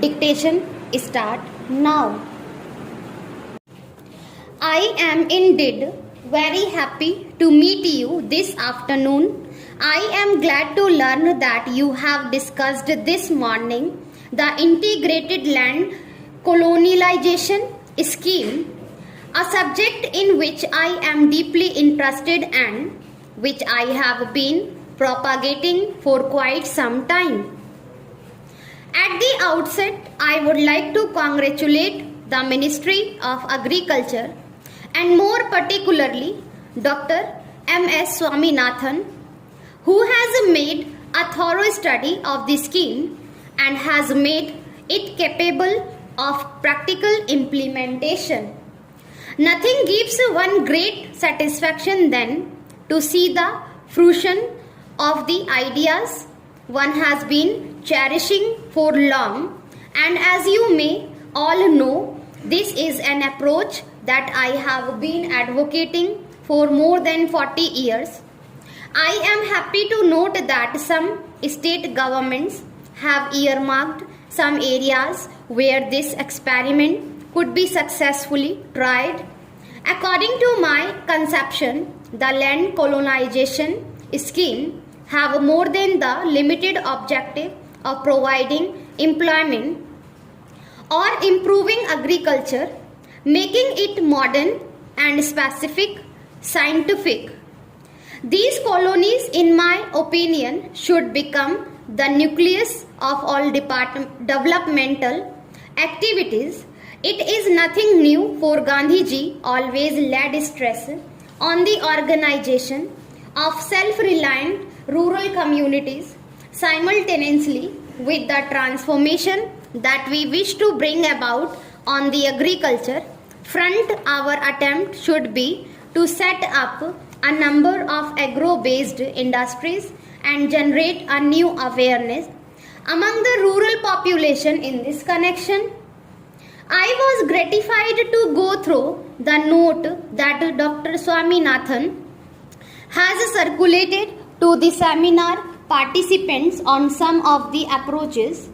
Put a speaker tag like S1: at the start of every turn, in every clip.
S1: Dictation start now. I am indeed very happy to meet you this afternoon. I am glad to learn that you have discussed this morning the integrated land colonialization scheme, a subject in which I am deeply interested and which I have been propagating for quite some time. At the outset, I would like to congratulate the Ministry of Agriculture and more particularly Dr. M.S. Swaminathan, who has made a thorough study of the scheme and has made it capable of practical implementation. Nothing gives one great satisfaction than to see the fruition of the ideas one has been cherishing for long, and as you may all know, this is an approach that I have been advocating for more than 40 years. I am happy to note that some state governments have earmarked some areas where this experiment could be successfully tried. According to my conception, the land colonization scheme have more than the limited objective of providing employment or improving agriculture, making it modern and specific, scientific. These colonies, in my opinion, should become the nucleus of all developmental activities. It is nothing new for Gandhiji always laid stress on the organization of self-reliant rural communities simultaneously with the transformation that we wish to bring about on the agriculture front. Our attempt should be to set up a number of agro-based industries and generate a new awareness among the rural population in this connection. I was gratified to go through the note that Dr. Swaminathan has circulated to the seminar participants on some of the approaches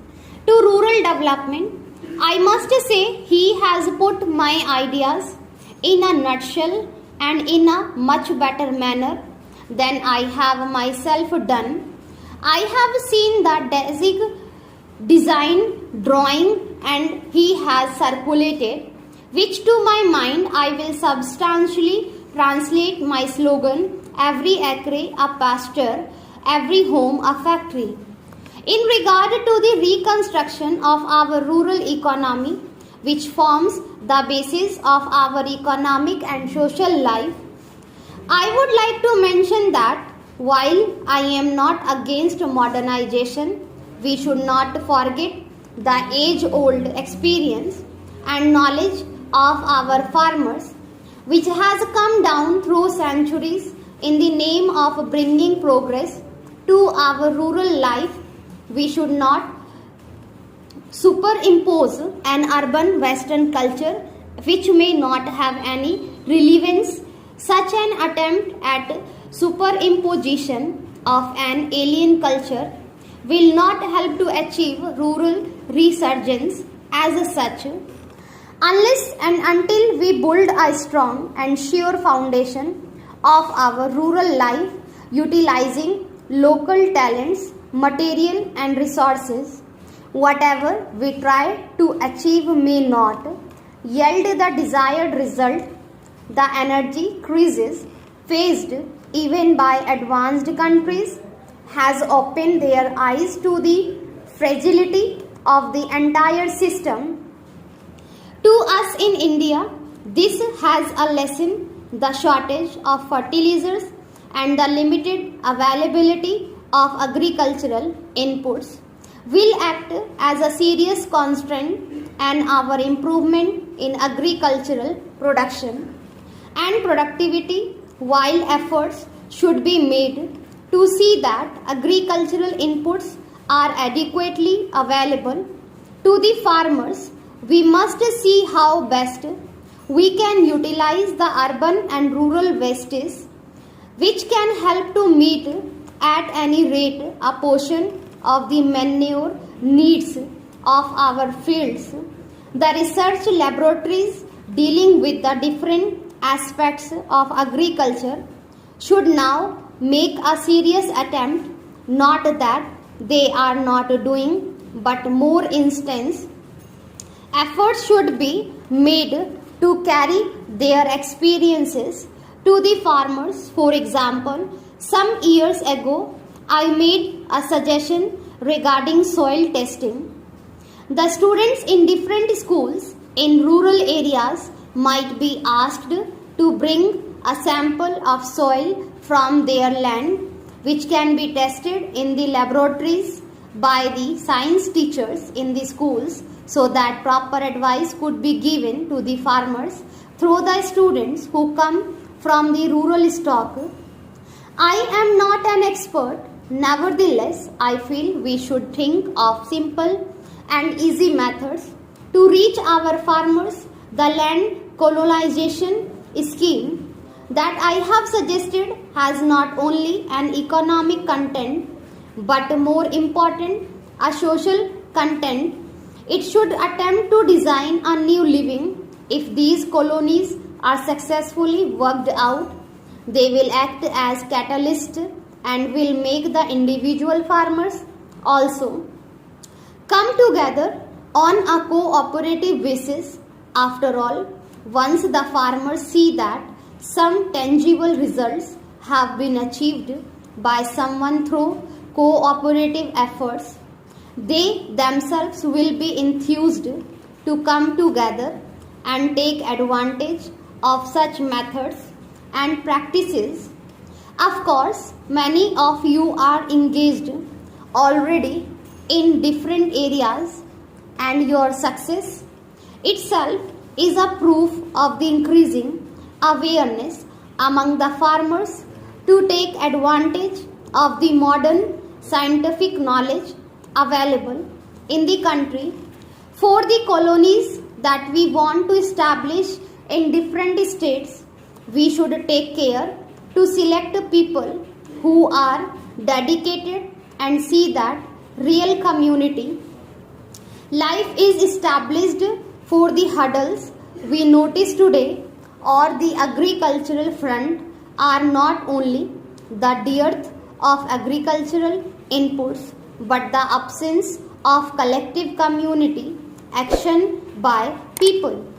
S1: to rural development. I must say he has put my ideas in a nutshell and in a much better manner than I have myself done. I have seen the design drawing and he has circulated, which to my mind I will substantially translate my slogan, every acre a pasture, every home a factory. In regard to the reconstruction of our rural economy, which forms the basis of our economic and social life, I would like to mention that while I am not against modernization, we should not forget the age-old experience and knowledge of our farmers, which has come down through centuries in the name of bringing progress to our rural life. We should not superimpose an urban Western culture which may not have any relevance. Such an attempt at superimposition of an alien culture will not help to achieve rural resurgence as such, unless and until we build a strong and sure foundation of our rural life, utilizing local talents, material and resources. Whatever we try to achieve may not yield the desired result. The energy crisis faced even by advanced countries has opened their eyes to the fragility of the entire system. To us in India, this has a lesson. The shortage of fertilizers and the limited availability of agricultural inputs will act as a serious constraint on our improvement in agricultural production and productivity, while efforts should be made to see that agricultural inputs are adequately available to the farmers. We must see how best we can utilize the urban and rural wastes, which can help to meet at any rate a portion of the manure needs of our fields, the research laboratories dealing with the different aspects of agriculture should now make a serious attempt, not that they are not doing, but more instance, efforts should be made to carry their experiences to the farmers. For example, some years ago, I made a suggestion regarding soil testing. The students in different schools in rural areas might be asked to bring a sample of soil from their land, which can be tested in the laboratories by the science teachers in the schools, so that proper advice could be given to the farmers through the students who come from the rural stock. I am not an expert, nevertheless, I feel we should think of simple and easy methods to reach our farmers. The land colonization scheme that I have suggested has not only an economic content but more important, a social content. It should attempt to design a new living. If these colonies are successfully worked out, they will act as catalysts and will make the individual farmers also come together on a cooperative basis. After all, once the farmers see that some tangible results have been achieved by someone through cooperative efforts, they themselves will be enthused to come together and take advantage of such methods and practices. Of course, many of you are engaged already in different areas, and your success itself is a proof of the increasing awareness among the farmers to take advantage of the modern scientific knowledge available in the country. For the colonies that we want to establish in different states, we should take care to select people who are dedicated and see that real community life is established. For the hurdles we notice today or the agricultural front are not only the dearth of agricultural inputs but the absence of collective community action by people.